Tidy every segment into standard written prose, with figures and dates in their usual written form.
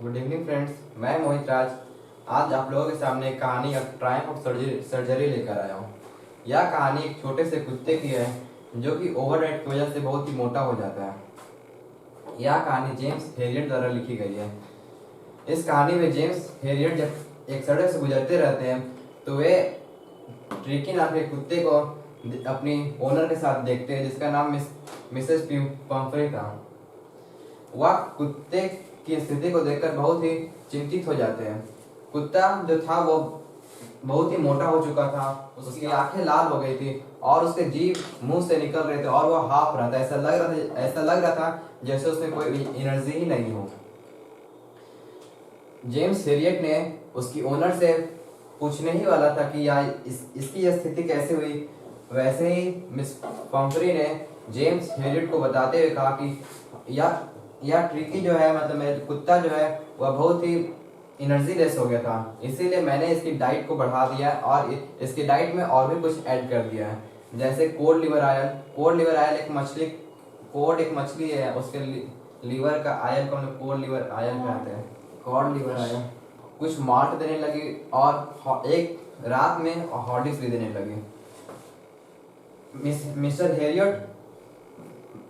Good evening friends, मैं मोहित राज। आज आप लोगों के सामने एक कहानी ऑफ ट्रायम्फ ऑफ सर्जरी लेकर आया हूँ। यह कहानी एक छोटे से कुत्ते की है जो कि ओवरडाइट की वजह से बहुत ही मोटा हो जाता है। यह कहानी जेम्स हेरियट द्वारा लिखी गई है। इस कहानी में जेम्स हेरियट जब एक सड़क से गुजरते रहते हैं तो वे ट्रिकी नाम के कुत्ते को अपनी ओनर के साथ देखते हैं जिसका नाम मिसेस पम्फ्रे था। वह कुत्ते की स्थिति को देखकर बहुत ही चिंतित हो जाते हैं। कुत्ता जो था वो बहुत ही मोटा हो चुका था, उसकी आंखें लाल हो गई थी और उसके जीभ मुंह से निकल रहे थे और वह हाँफ रहा था। ऐसा लग रहा था जैसे उसमें कोई एनर्जी ही नहीं हो। जेम्स हेरियट ने उसकी ओनर से पूछने ही वाला था कि यार इसकी यह स्थिति कैसे हुई। वैसे ही मिस पम्फ्री ने जेम्स हेरियट को बताते हुए कहा कि यह ट्रिकी जो है, मतलब मेरा कुत्ता जो है वह बहुत ही एनर्जी लेस हो गया था, इसीलिए मैंने इसकी डाइट को बढ़ा दिया है और इसकी डाइट में और भी कुछ ऐड कर दिया है, जैसे कोड लिवर आयल। कोड एक मछली है, उसके लीवर का आयल को हम लोग कोड लिवर आयल कहते हैं। कॉड लिवर आयल कुछ माल्ट देने लगी और एक रात में हॉर्लिक्स भी देने लगी। मिस्टर हेरियट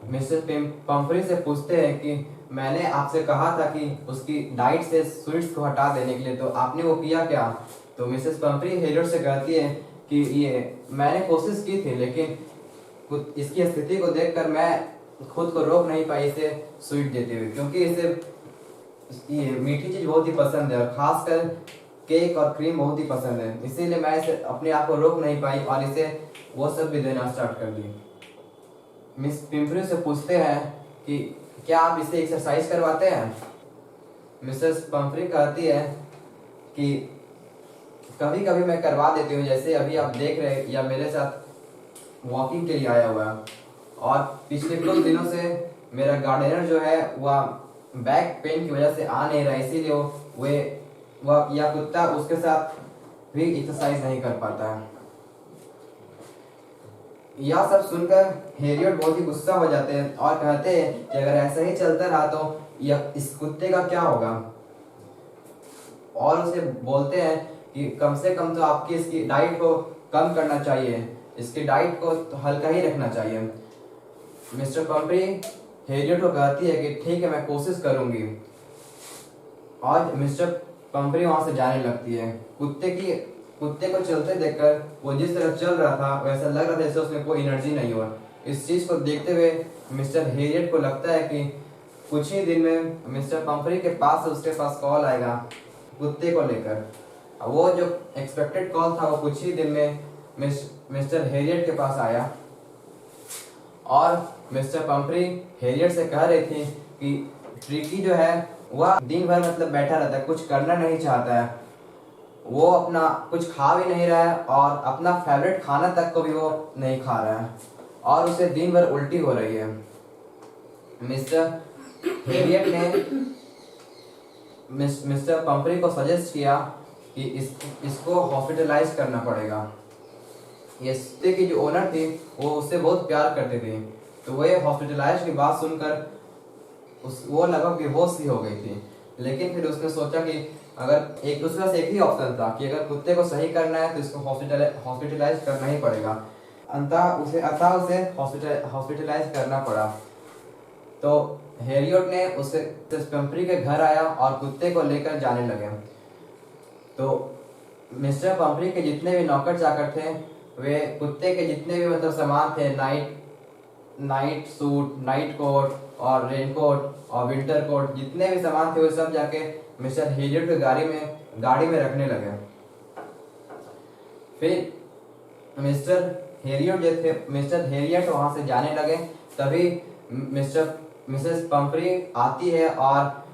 मिस्टर पम्फ्री से पूछते हैं कि मैंने आपसे कहा था कि उसकी डाइट से स्वीट्स को हटा देने के लिए, तो आपने वो किया क्या? तो मिसेस पम्फ्री हेरियट से कहती है कि ये मैंने कोशिश की थी, लेकिन इसकी स्थिति को देखकर मैं खुद को रोक नहीं पाई इसे स्वीट देते हुए, क्योंकि इसे ये मीठी चीज़ बहुत ही पसंद है और खासकर केक और क्रीम बहुत ही पसंद है। इसीलिए मैं इसे अपने आप को रोक नहीं पाई और इसे वो सब भी देना स्टार्ट कर दी। मिस पिम्परी से पूछते हैं कि क्या आप इसे एक्सरसाइज करवाते हैं? मिसेस पम्फ्री कहती है कि कभी कभी मैं करवा देती हूँ, जैसे अभी आप देख रहे हैं या मेरे साथ वॉकिंग के लिए आया हुआ है। और पिछले कुछ दिनों से मेरा गार्डनर जो है वह बैक पेन की वजह से आ नहीं रहा, इसीलिए वह या कुत्ता उसके साथ भी एक्सरसाइज नहीं कर पाता है। यह सब सुनकर हेरियट बहुत ही गुस्सा हो जाते हैं और कहते हैं कि अगर ऐसा ही चलता रहा तो यह इस कुत्ते का क्या होगा, और उसे बोलते हैं कि कम से कम तो आपकी इसकी डाइट को कम करना चाहिए, इसकी डाइट को तो हल्का ही रखना चाहिए। मिस्टर पम्फ्री हेरियट को कहती है कि ठीक है, मैं कोशिश करूंगी। और मिस्टर पम्फ्री वहां से जाने लगती है। कुत्ते को चलते देखकर वो जिस तरह चल रहा था वैसा लग रहा था जैसे उसमें कोई एनर्जी नहीं हो। इस चीज को देखते हुए मिस्टर हेरियट को लगता है कि कुछ ही दिन में मिस्टर पम्फ्री के पास से उसके पास कॉल आएगा कुत्ते को लेकर। वो जो एक्सपेक्टेड कॉल था वो कुछ ही दिन में मिस्टर हेरियट के पास आया और मिस्टर पम्फ्री हेरियट से कह रही थी कि ट्रिकी जो है वह दिन भर मतलब बैठा रहता है, कुछ करना नहीं चाहता है, वो अपना कुछ खा भी नहीं रहा है और अपना फेवरेट खाना तक को भी वो नहीं खा रहा है और उसे दिन भर उल्टी हो रही है। मिस्टर हेरियट ने मिस्टर पम्फ्री को सजेस्ट किया कि इसको हॉस्पिटलाइज करना पड़ेगा। ये कुत्ते की जो ओनर थी वो उससे बहुत प्यार करती थी, तो वो हॉस्पिटलाइज की बात सुनकर वो लगभग बेहोश ही हो गई थी। लेकिन फिर उसने सोचा कि अगर उसके पास एक ही ऑप्शन था कि अगर कुत्ते को सही करना है तो इसको हॉस्पिटलाइज करना ही पड़ेगा। अतः उसे हॉस्पिटलाइज करना पड़ा। तो हेरियट ने उसे पम्फ्री के घर आया और कुत्ते को लेकर जाने लगे। तो मिस्टर पम्फ्री के जितने भी नौकर चाकर थे वे कुत्ते के जितने भी मतलब सामान थे, नाइट सूट, नाइट कोट और रेनकोट और विंटर कोट, जितने भी सामान थे वो सब जाके मिस्टर हेरियट के गाड़ी में रखने लगे। फिर मिस्टर हेरियट वहां से जाने लगे। तभी मिसेस पम्फ्री आती है और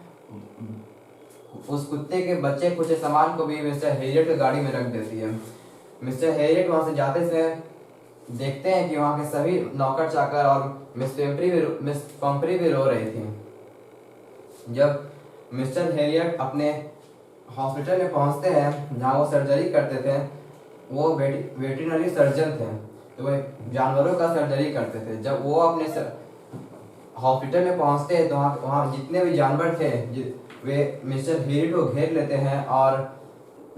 उस कुत्ते के बच्चे कुछ सामान को भी मिस्टर हेरियट के गाड़ी में रख देती है। मिस्टर हेरियट वहां से जाते से देखते हैं कि वहां के सभी नौकर चाकर और मिस पम्फ्री भी रो रही थी। जब मिस्टर हेरियट अपने हॉस्पिटल में पहुंचते हैं जहां वो सर्जरी करते थे, वो वेटरिनरी सर्जन थे, तो वो जानवरों का सर्जरी करते थे। जब वो अपने हॉस्पिटल में पहुंचते हैं तो वहाँ जितने भी जानवर थे वे मिस्टर हेरियट को घेर लेते हैं और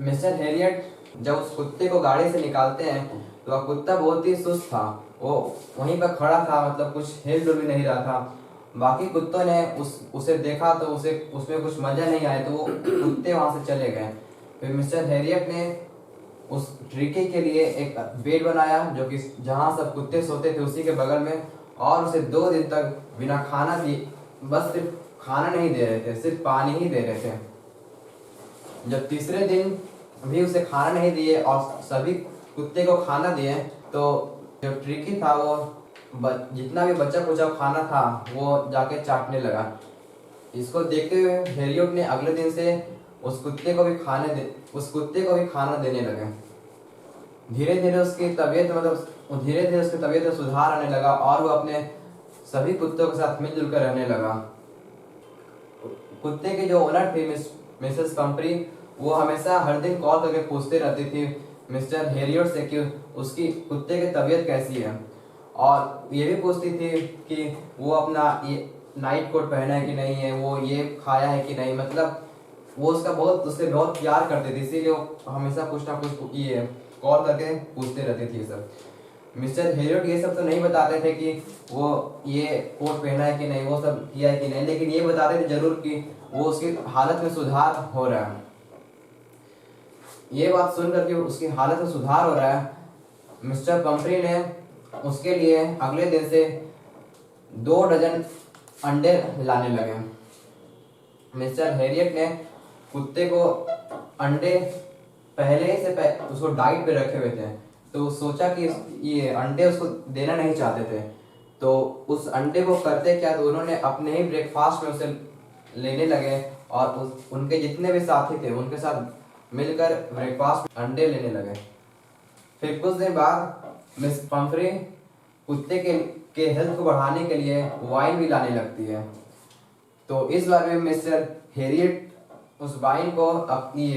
मिस्टर हेरियट जब उस कुत्ते को गाड़ी से निकालते हैं तो वह कुत्ता बहुत ही सुस्त था। वो वहीं पर खड़ा था, मतलब कुछ हिल डुल भी नहीं रहा था। बाकी कुत्तों ने उसे देखा तो उसे उसमें कुछ मजा नहीं आया, तो वो कुत्ते वहां से चले गए। फिर मिस्टर हेरियट ने उस ट्रिकी के लिए एक बेड बनाया जो कि जहाँ सब कुत्ते सोते थे उसी के बगल में, और उसे 2 दिन तक बिना खाना दिए, बस सिर्फ खाना नहीं दे रहे थे, सिर्फ पानी ही दे रहे थे। जब तीसरे दिन भी उसे खाना नहीं दिए और सभी कुत्ते को खाना दिए तो जो ट्रिकी था वो जितना भी बचा कुचा खाना था वो जाके चाटने लगा। इसको देखते हुए हेरियट ने अगले दिन से उस कुत्ते को भी खाना देने लगे। धीरे धीरे उसकी तबीयत में सुधार आने लगा और वो अपने सभी कुत्तों के साथ मिलजुल कर रहने लगा। कुत्ते की जो ओनर थी मिसेस पंपरी, वो हमेशा हर दिन कॉल करके पूछते रहती थी मिस्टर हेरियट से कि उसकी कुत्ते की तबीयत कैसी है, और ये भी पूछती थी कि वो अपना ये नाइट कोट पहना है कि नहीं है, वो ये खाया है कि नहीं। मतलब वो उससे बहुत प्यार करती थी, इसीलिए वो हमेशा कुछ ना कुछ ये कॉल करके पूछते रहती थी सब। मिस्टर हेरियट ये सब तो नहीं बताते थे कि वो ये कोट पहना है कि नहीं, वो सब किया है कि नहीं, लेकिन ये बताते थे जरूर कि वो उसकी हालत में सुधार हो रहा है। ये बात सुनकर के उसकी हालत में सुधार हो रहा है, मिस्टर पंपरी ने उसके लिए अगले दिन से 2 डजन अंडे लाने लगे। मिस्टर हेरियट ने कुत्ते को अंडे पहले से उसको डाइट पे रखे हुए थे, तो सोचा कि ये अंडे उसको देना नहीं चाहते थे, तो उस अंडे को करते क्या, तो उन्होंने अपने ही ब्रेकफास्ट में उसे लेने लगे और उनके जितने भी साथी थे उनके साथ मिलकर ब्रेकफास्ट में अंडे लेने लगे। फिर कुछ दिन बाद मिस पंपरी कुत्ते के हेल्थ को बढ़ाने के लिए वाइन भी लाने लगती है। तो इस बार में मिस्टर हेरियट उस वाइन को अपनी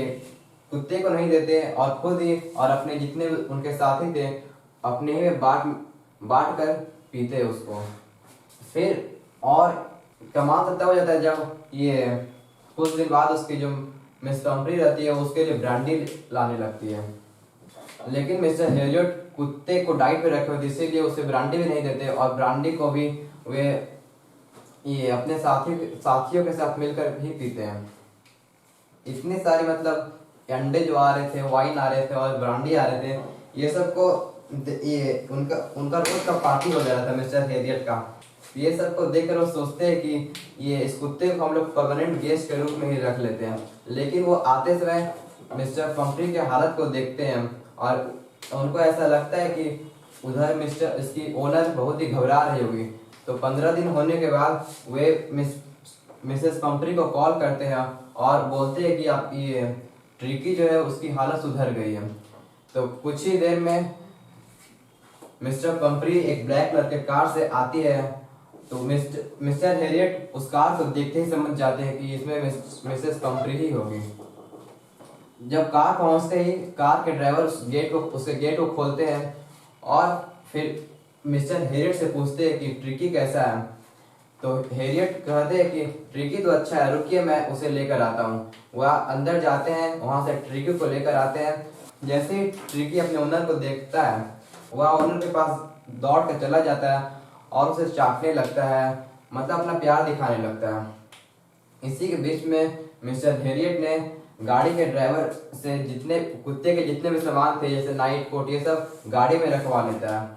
कुत्ते को नहीं देते और खुद ही और अपने जितने उनके साथी थे अपने ही में बांट कर पीते उसको। फिर और कमाल तब हो जाता है जब ये कुछ दिन बाद उसकी जो मिस पंपरी रहती है उसके लिए ब्रांडी लाने लगती है, लेकिन मिस्टर हेरियट कुत्ते को डाइट पे रखे हुए इसीलिए उसे ब्रांडी भी नहीं देते, और ब्रांडी को भी वे ये अपने साथियों के साथ मिलकर भी पीते हैं। इतने सारे मतलब अंडे जो आ रहे थे, वाइन आ रहे थे और ब्रांडी आ रहे थे, ये सबको ये उनका रोज का पार्टी हो जा रहा था मिस्टर हेरियट का। ये सबको देखकर वो सोचते हैं कि ये इस कुत्ते को हम लोग परमानेंट गेस्ट के रूप में ही रख लेते हैं, लेकिन वो आते समय मिस्टर पंपरी के हालत को देखते हैं और उनको ऐसा लगता है कि उधर इसकी ओनर बहुत ही घबरा रही होगी। तो 15 दिन होने के बाद वे मिसेस पंपरी को कॉल करते हैं और बोलते हैं कि आप ये ट्रिकी जो है उसकी हालत सुधर गई है। तो कुछ ही देर में मिस्टर पंपरी एक ब्लैक कलर के कार से आती है, तो मिस्टर हेरियट उस कार को देखते ही समझ जाते हैं कि इसमें मिसेस पंपरी ही होगी। जब कार पहुंचते ही कार के ड्राइवर उसके गेट को खोलते हैं और फिर मिस्टर हेरियट से पूछते हैं कि ट्रिकी कैसा है। तो हेरियट कहते हैं कि ट्रिकी तो अच्छा है, रुकिए मैं उसे लेकर आता हूँ। वह अंदर जाते हैं, वहां से ट्रिकी को लेकर आते हैं। जैसे ही ट्रिकी अपने ओनर को देखता है वह ओनर के पास दौड़ कर चला जाता है और उसे चाटने लगता है, मतलब अपना प्यार दिखाने लगता है। इसी के बीच में मिस्टर हेरियट ने गाड़ी के ड्राइवर से कुत्ते के जितने भी सामान थे जैसे नाइट कोट ये सब गाड़ी में रखवा लेता है।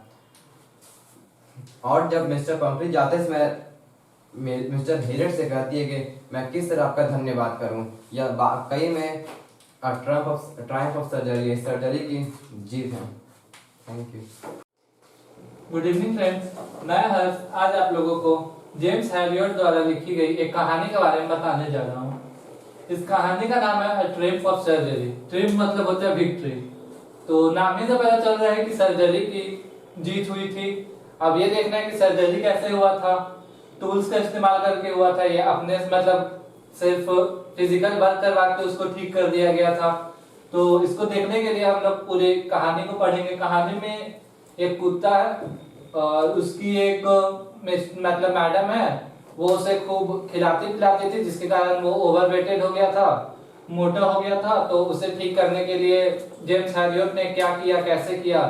और जब मिस्टर पंपरी जाते समय मिस्टर हेरियट से कहती है कि मैं किस तरह आपका धन्यवाद करूं, यह वाकई में ट्रायम्फ ऑफ सर्जरी की जीत है। Thank you. Good evening friends, मैं हर्ष आज आप लोगों को जेम्स हेरियट द्वारा लिखी गई एक कहानी के बारे में बताने जा रहा हूँ। इस कहानी का नाम है ट्रिम्फ ऑफ सर्जरी। ट्रिम्फ मतलब होता है विक्ट्री। तो नाम ही से पता चल रहा है कि सर्जरी की जीत हुई थी। अब ये देखना है कि सर्जरी कैसे हुआ था, टूल्स का इस्तेमाल करके हुआ था या अपने मतलब सिर्फ फिजिकल वर्क करवा के उसको ठीक कर दिया गया था। तो इसको देखने के लिए हम लोग पूरी कहानी को पढ़ेंगे। कहानी में एक कुत्ता है और उसकी एक मतलब मैडम है वो उसे खूब खिलाती पिलाती थी, जिसके कारण वो ओवरवेटेड हो गया था, मोटा हो गया था। तो उसे ठीक करने के लिए जेम्स हैरियट ने क्या किया, कैसे किया,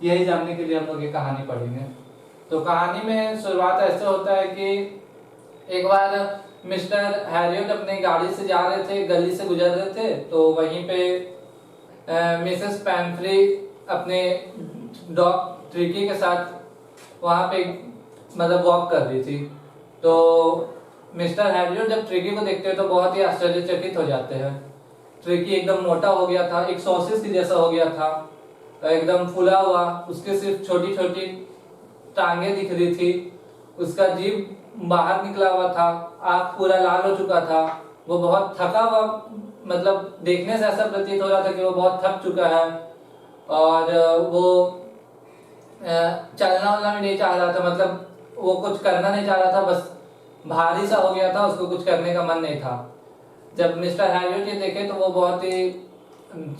यही जानने के लिए हम लोग ये कहानी पढ़ेंगे। तो कहानी में शुरुआत ऐसे होता है कि एक बार मिस्टर हैरियट अपनी गाड़ी से जा रहे थे, गली से गुजर रहे थे, तो वहीं पे मिसेस पैम्फ्री अपने डॉग ट्रिकी के साथ वहां पे मतलब वॉक कर रही थी। तो मिस्टर हैरियट जब ट्रिकी को देखते हैं तो बहुत ही आश्चर्यचकित हो जाते हैं। ट्रिकी एकदम मोटा हो गया था, एक सॉसेज की जैसा हो गया था, एकदम फूला हुआ, उसके सिर्फ छोटी छोटी टांगे दिख रही थी, उसका जीभ बाहर निकला हुआ था, आँख पूरा लाल हो चुका था, वो बहुत थका हुआ, मतलब देखने से ऐसा प्रतीत हो रहा था कि वो बहुत थक चुका है। और वो चलना वलना भी नहीं चाह रहा था, मतलब वो कुछ करना नहीं चाह रहा था, बस भारी सा हो गया था, उसको कुछ करने का मन नहीं था। जब मिस्टर हैरियट ये देखे तो वो बहुत ही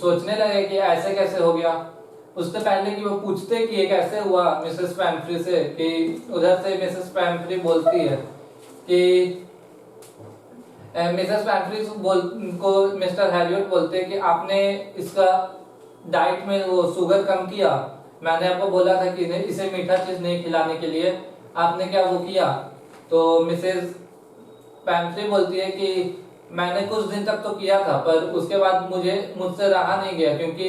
सोचने लगे कि ऐसे कैसे हो गया। उससे पहले कि वो पूछते कि ये कैसे हुआ मिसेस पैम्फ्री से, कि उधर से मिसेस पैम्फ्री बोलती है कि मिसेस पैम्फ्री को मिस्टर हैरियट बोलते हैं कि आपने इसका डाइट में वो शुगर कम किया, मैंने आपको बोला था कि इसे मीठा चीज नहीं खिलाने के लिए, आपने क्या वो किया? तो मिसेस पैम्फ्री बोलती है कि मैंने कुछ दिन तक तो किया था, पर उसके बाद मुझसे रहा नहीं गया, क्योंकि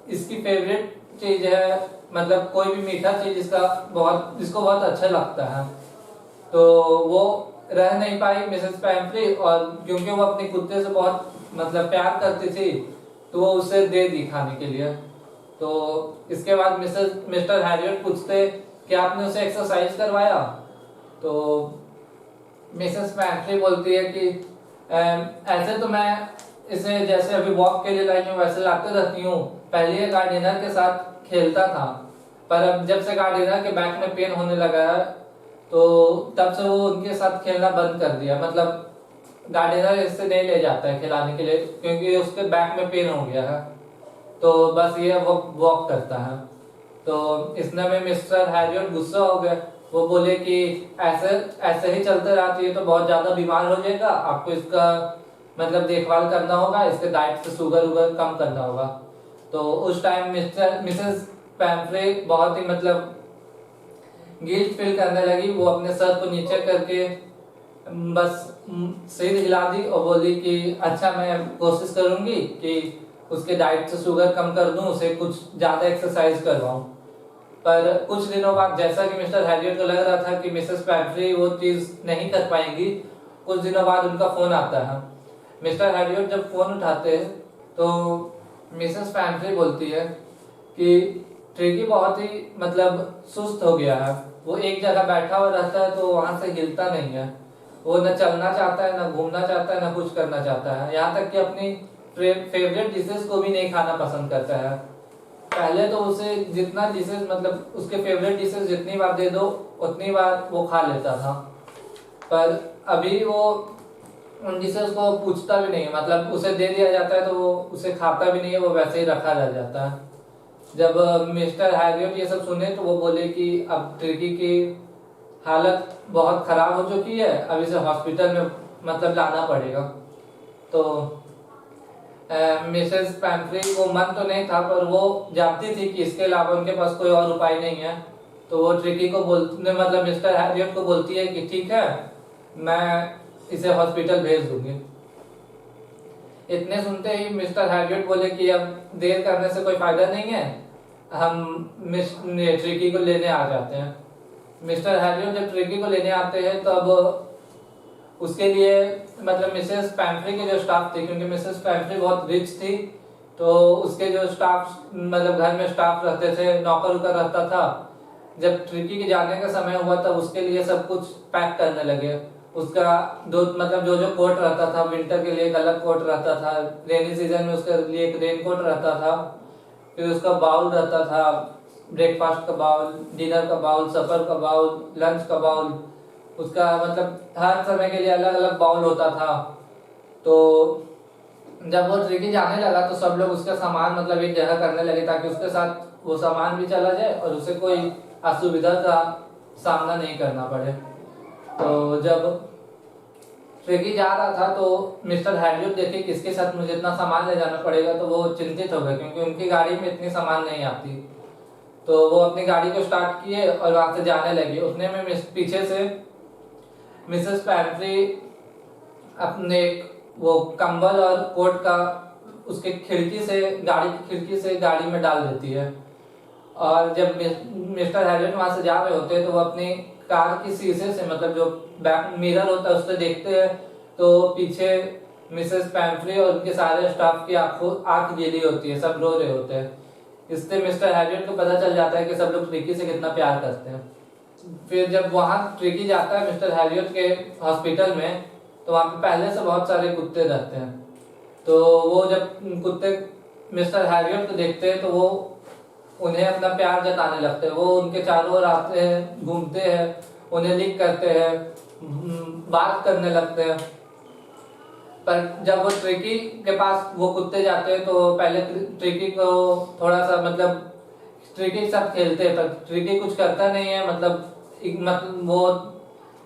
इसकी फेवरेट चीज है, मतलब कोई भी मीठा चीज इसको बहुत अच्छा लगता है। तो वो रह नहीं पाई मिसेस पैम्फ्री, और क्योंकि वो अपने कुत्ते से बहुत मतलब प्यार करती थी, तो वो उसे दे दी खाने के लिए। तो इसके बाद मिस्टर हैरियट पूछते कि आपने उसे एक्सरसाइज करवाया? तो मिसेस पैम्फ्री बोलती है कि ऐसे तो मैं इसे जैसे अभी वॉक के लिए लाई हूँ वैसे लाते रहती हूँ, पहले ये गार्डिनर के साथ खेलता था, पर अब जब से गार्डिनर के बैक में पेन होने लगा है तो तब से वो उनके साथ खेलना बंद कर दिया, मतलब गार्डिनर इससे नहीं ले जाता है खिलाने के लिए, क्योंकि उसके बैक में पेन हो गया है, तो बस ये वो वॉक करता है। तो इसने में मिस्टर हैरियट गुस्सा हो गए, वो बोले कि ऐसे ऐसे ही चलते रहा तो ये तो बहुत ज्यादा बीमार हो जाएगा, आपको इसका मतलब देखभाल करना होगा, इसके डाइट से शुगर उगर कम करना होगा। तो उस टाइम मिसेस पैम्फ्रे बहुत ही मतलब गिल्ट फील करने लगी, वो अपने सर को नीचे करके बस सिर हिला दी और बोली कि अच्छा मैं कोशिश करूंगी कि उसके डाइट से शुगर कम कर दूं, उसे कुछ ज्यादा एक्सरसाइज करवाऊं। पर कुछ दिनों बाद जैसा कि मिस्टर हैरियट को लग रहा था कि मिसेस पैम्फ्री वो चीज नहीं कर पाएंगी, कुछ दिनों बाद उनका फोन आता है। मिस्टर हैरियट जब फोन उठाते हैं तो मिसेस पैम्फ्री बोलती है कि ट्रिकी बहुत ही मतलब सुस्त हो गया है, वो एक जगह बैठा हुआ रहता है तो वहां से हिलता नहीं है, वो न चलना चाहता है, न घूमना चाहता है, न कुछ करना चाहता है, यहाँ तक कि अपनी फेवरेट डिशेस को भी नहीं खाना पसंद करता है। पहले तो उसे जितना डिशेस मतलब उसके फेवरेट डिशेस जितनी बार दे दो उतनी बार वो खा लेता था, पर अभी वो उन डिशेस को पूछता भी नहीं है, मतलब उसे दे दिया जाता है तो वो उसे खाता भी नहीं है, वो वैसे ही रखा रह जाता है। जब मिस्टर हैरियट ये सब सुने तो वो बोले कि अब ट्रिकी की हालत बहुत खराब हो चुकी है, अब इसे हॉस्पिटल में मतलब लाना पड़ेगा। तो मिसेस पैम्फ्री को मन तो नहीं था, पर वो जानती थी कि इसके अलावा उनके पास कोई और उपाय नहीं है, तो वो ट्रिकी को बोलने मतलब मिस्टर हैरियट को बोलती है कि ठीक है मैं इसे हॉस्पिटल भेज दूंगी। इतने सुनते ही मिस्टर हैरियट बोले कि अब देर करने से कोई फायदा नहीं है, हम ट्रिकी को लेने आ जाते हैं। मिस्टर हैरियट जब ट्रिकी को लेने आते हैं तो अब उसके लिए मतलब मिसेस पैम्फ्री के जो स्टाफ थे, क्योंकि मिसेस पैम्फ्री बहुत रिच थी, तो उसके जो स्टाफ मतलब घर में स्टाफ रहते थे, नौकर उकर रहता था, जब ट्रिकी के जाने का समय हुआ तब उसके लिए सब कुछ पैक करने लगे। उसका मतलब जो जो कोट रहता था, विंटर के लिए एक अलग कोट रहता था, रेनी सीजन में उसके लिए एक रेन कोट रहता था, फिर उसका बाउल रहता था, ब्रेकफास्ट का बाउल, डिनर का बाउल, सफर का बाउल, लंच का बाउल, उसका मतलब हर समय के लिए अलग अलग बाउल होता था। तो जब वो ट्रिकी जाने लगा तो सब लोग उसका सामान मतलब एक जगह करने लगे ताकि उसके साथ वो सामान भी चला जाए और उसे कोई असुविधा का सामना नहीं करना पड़े। तो जब ट्रिकी जा रहा था तो मिस्टर हैरियट देखे कि इसके साथ मुझे इतना सामान ले जाना पड़ेगा, तो वो चिंतित हो गए क्योंकि उनकी गाड़ी में इतनी सामान नहीं आती। तो वो अपनी गाड़ी को स्टार्ट किए और वहां से जाने लगे। उतने में पीछे से मिसेस पैंट्री अपने वो कंबल और कोट का उसके खिड़की से, गाड़ी की खिड़की से गाड़ी में डाल देती है। और जब मिस्टर हैरियट वहां से जा रहे होते हैं तो वो अपनी कार की शीशे से, मतलब जो बैक मिरर होता है उससे देखते हैं तो पीछे मिसेस पैंट्री और उनके सारे स्टाफ की आंख गीली होती है, सब रो रहे होते हैं। इससे मिस्टर हैरियट को पता चल जाता है कि सब लोग ट्रिकी से कितना प्यार करते हैं। फिर जब वहां ट्रिकी जाता है मिस्टर हैरियट के हॉस्पिटल में, तो वहां पे पहले से बहुत सारे कुत्ते रहते हैं। तो वो जब कुत्ते मिस्टर हैरियट को देखते हैं तो वो उन्हें अपना प्यार जताने लगते हैं। वो उनके चारों ओर आते हैं, घूमते हैं, उन्हें लिक करते हैं, बात करने लगते हैं। पर जब वो ट्रिकी के पास वो कुत्ते जाते हैं तो पहले ट्रिकी को थोड़ा सा, मतलब ट्रिकी के साथ खेलते हैं पर ट्रिकी कुछ करता नहीं है, मतलब वो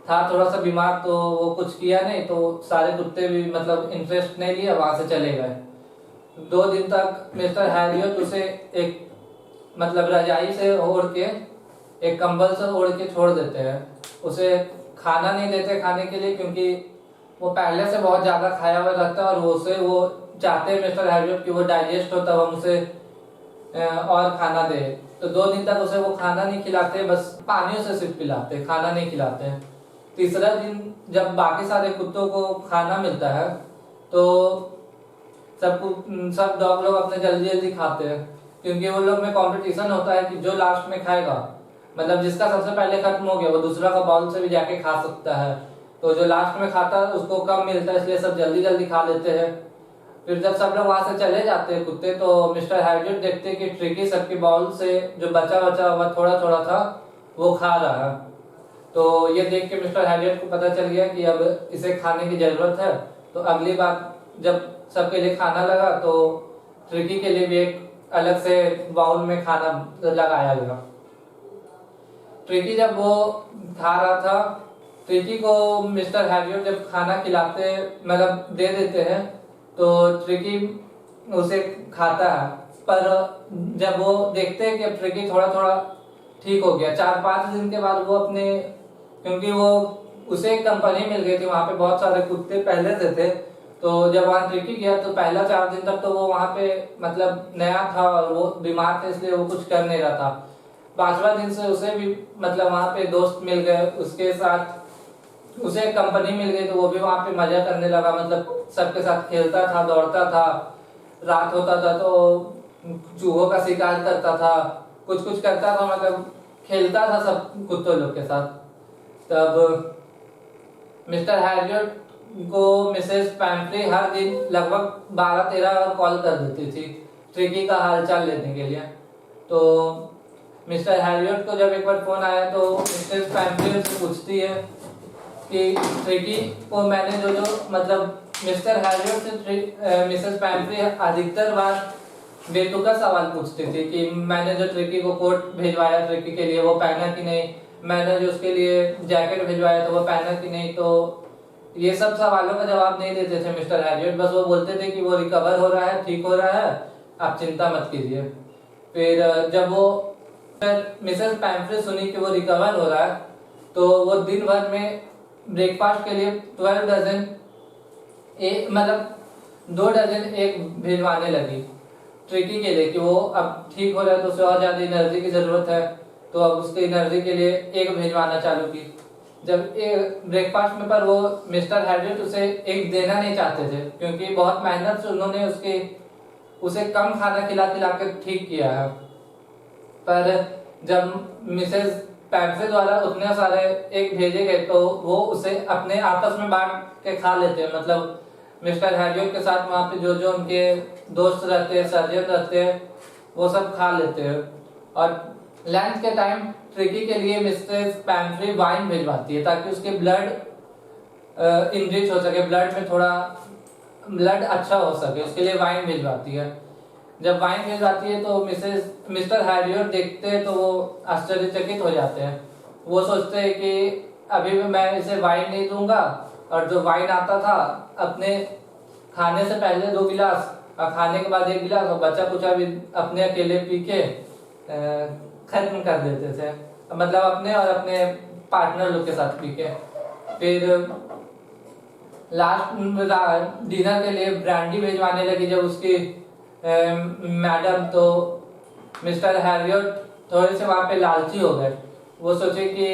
था थोड़ा सा बीमार तो वो कुछ किया नहीं। तो सारे कुत्ते भी मतलब इंटरेस्ट नहीं लिया, वहां से चले गए। 2 दिन तक मिस्टर हैरियट उसे एक मतलब रजाई से ओढ़ के, एक कंबल से ओढ़ के छोड़ देते हैं। उसे खाना नहीं देते खाने के लिए क्योंकि वो पहले से बहुत ज्यादा खाया हुआ रहता है और वो चाहते हैं मिस्टर हैरियट कि वो डाइजेस्ट हो तब हम उसे और खाना दे। तो 2 दिन तक उसे वो खाना नहीं खिलाते, बस पानी उसे सिर्फ पिलाते, खाना नहीं खिलाते। तीसरा दिन जब बाकी सारे कुत्तों को खाना मिलता है तो सब डॉग लोग अपने जल्दी जल्दी खाते हैं क्योंकि वो लोग में कंपटीशन होता है कि जो लास्ट में खाएगा, मतलब जिसका सबसे पहले खत्म हो गया वो दूसरा का बाउल से भी जाके खा सकता है। तो जो लास्ट में खाता है उसको कम मिलता है, इसलिए सब जल्दी जल्दी खा लेते हैं। फिर जब सब लोग वहां से चले जाते हैं कुत्ते, तो मिस्टर हैरियट देखते हैं कि ट्रिकी सबके बाउल से जो बचा हुआ थोड़ा थोड़ा था वो खा रहा है। तो ये देख के मिस्टर हैरियट को पता चल गया कि अब इसे खाने की जरूरत है। तो अगली बार जब सबके लिए खाना लगा तो ट्रिकी के लिए भी एक अलग से बाउल में खाना लगाया गया। ट्रिकी जब वो खा रहा था, ट्रिकी को मिस्टर हैरियट जब खाना खिलाते, मतलब दे देते हैं, तो ट्रिकी उसे खाता है। पर जब वो देखते हैं कि अब ट्रिकी थोड़ा थोड़ा ठीक हो गया, 4-5 दिन के बाद वो अपने, क्योंकि वो उसे एक कंपनी मिल गई थी, वहां पे बहुत सारे कुत्ते पहले से थे। तो जब वहां ट्रिकी गया तो पहला 4 दिन तक तो वो वहां पे मतलब नया था और वो बीमार थे, इसलिए वो कुछ कर नहीं रहा था। 5वां दिन से उसे भी मतलब वहां पे दोस्त मिल गए, उसके साथ उसे एक कंपनी मिल गई तो वो भी वहां पे मजा करने लगा, मतलब सबके साथ खेलता था, दौड़ता था। रात होता था तो चूहों का शिकार करता था, कुछ कुछ करता था, मतलब खेलता था सब कुत्तों लोग के साथ। तब मिस्टर हैरियट को मिसेस पैंट्री हर दिन लगभग 12-13 कॉल कर देती थी ट्रिकी का हालचाल लेने के लिए। तो मिस्टर हैरियट को जब एक बार फोन आया तो मिसेस पैंट्री उससे पूछती है कि ट्रिकी को मैंने जो मतलब मिस्टर हैरियट से मिसेस पैंट्री अधिकतर बार बेतुका सवाल पूछती थी कि मैंने जो ट्रिकी को कोट भिजवाया ट्रिकी के लिए वो पहना कि नहीं, मैंने जो उसके लिए जैकेट भिजवाया तो वो पहना कि नहीं। तो ये सब सवालों का जवाब नहीं देते थे मिस्टर हैरियट, बस वो बोलते थे कि वो रिकवर हो रहा है, ठीक हो रहा है, आप चिंता मत कीजिए। फिर जब वो मिसेस पैंट्री सुनी कि वो रिकवर हो रहा है तो वो दिन भर में ब्रेकफास्ट के लिए 12 डजन मतलब 2 डजन एग भिजवाने लगी ट्रिकी के लिए कि वो अब ठीक हो रहा है तो उसे और ज्यादा एनर्जी की जरूरत है, तो अब उसकी एनर्जी के लिए एग भिजवाना चालू की। जब ब्रेकफास्ट में पर वो मिस्टर हैरियट उसे एग देना नहीं चाहते थे क्योंकि बहुत मेहनत से उन्होंने उसे कम खाना खिला खिला के ठीक किया है। पर जब मिसेस पैंट्री द्वारा उतने सारे एग भेजे गए तो वो उसे अपने आपस में बांट के खा लेते हैं, मतलब मिस्टर हैरियट के साथ वहां पे जो जो उनके दोस्त रहते हैं, सर्जन रहते हैं, वो सब खा लेते हैं। और लंच के टाइम ट्रिकी के लिए मिस्टर पैंट्री वाइन भिजवाती है ताकि उसके ब्लड इनरिच हो सके, ब्लड में थोड़ा ब्लड अच्छा हो सके, उसके लिए वाइन भिजवाती है। जब वाइन भिजवाती है तो मिस्टर हैरियट देखते हैं तो वो आश्चर्यचकित हो जाते हैं। वो सोचते हैं कि अभी भी मैं इसे वाइन नहीं दूंगा, और जो वाइन आता था अपने खाने से पहले 2 गिलास और खाने के बाद 1 गिलास, और बचा कुचा भी अपने अकेले पी के खत्म कर देते थे, मतलब अपने और अपने पार्टनर लोग के साथ पी के। फिर लास्ट डिनर के लिए ब्रांडी भेजवाने लगी जब उसकी मैडम, तो मिस्टर हैरियट थोड़े से वहाँ पे लालची हो गए। वो सोचे कि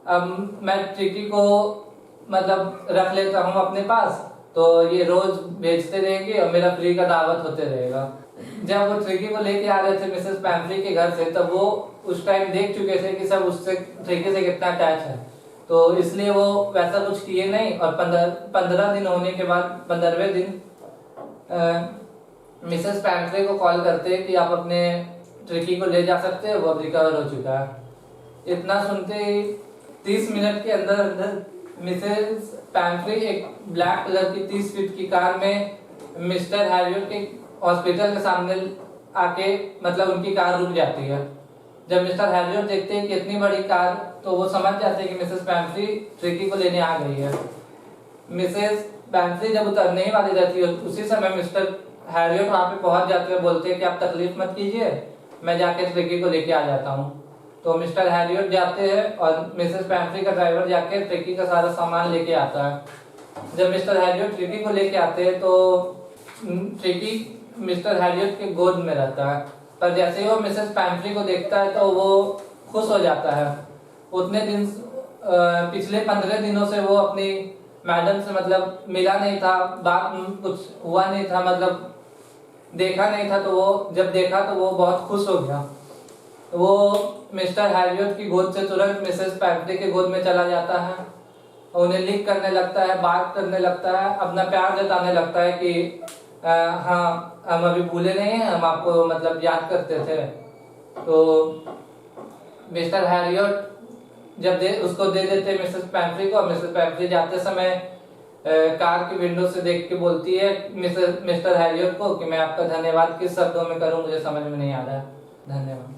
अब मैं ट्रिकी को मतलब रख लेता हूँ अपने पास, तो ये रोज भेजते रहेंगे और मेरा फ्री का दावत होते रहेगा। जब वो ट्रिकी को लेके आ रहे थे मिसेस पैम्फ्री के घर से, तब वो उस टाइम देख चुके थे कि सब उससे ट्रिकी से कितना अटैच है, तो इसलिए वो वैसा कुछ किए नहीं। और 15 दिन होने के बाद 15वें दिन मिसेस पैम्फ्रे को कॉल करते हैं कि आप अपने ट्रिकी को ले जा सकते हैं, वो अब रिकवर हो चुका है। इतना सुनते ही 30 मिनट के अंदर अंदर मिसेस पैम्फ्रे एक ब्लैक कलर की 30 फीट की कार में मिस्टर हैरियट के हॉस्पिटल के सामने आके मतलब उनकी कार रुक जाती है। जब मिस्टर हैरियट देखते हैं कि इतनी बड़ी कार, तो वो समझ जाते हैं कि मिसेस पैम्फ्री ट्रिकी को लेने आ गई है। मिसेस पैम्फ्री जब उतरने ही वाली रहती है, उसी समय मिस्टर हैरियट वहाँ पे पहुंच जाते हैं, बोलते हैं कि आप तकलीफ मत कीजिए, मैं जाके ट्रिकी को लेके आ जाता हूँ। तो मिस्टर हैरियट जाते हैं और मिसेस पैम्फ्री का ड्राइवर जाके ट्रिकी का सारा सामान लेके आता है। जब मिस्टर हैरियट ट्रिकी को लेके आते हैं तो ट्रिकी मिस्टर हैरियट के गोद में रहता है, पर जैसे ही वो मिसेस पैम्फ्री को देखता है तो वो खुश हो जाता है। उतने दिन पिछले 15 दिनों से वो अपनी मैडम से मतलब मिला नहीं था, बात कुछ हुआ नहीं था, मतलब देखा नहीं था, तो वो जब देखा तो वो बहुत खुश हो गया। वो मिस्टर हैरियट की गोद से तुरंत मिसेस पैम्फ्री के गोद में चला जाता है, उन्हें लिक करने लगता है, बात करने लगता है, अपना प्यार जताने लगता है कि हाँ हम अभी भूले नहीं हैं, हम आपको मतलब याद करते थे। तो मिस्टर हैरियट जब उसको दे देते मिसेस पैम्फ्री को, मिसेस पैम्फ्री जाते समय कार की विंडो से देख के बोलती है मिस्टर हैरियट को कि मैं आपका धन्यवाद किस शब्दों में करूं, मुझे समझ में नहीं आ रहा है, धन्यवाद।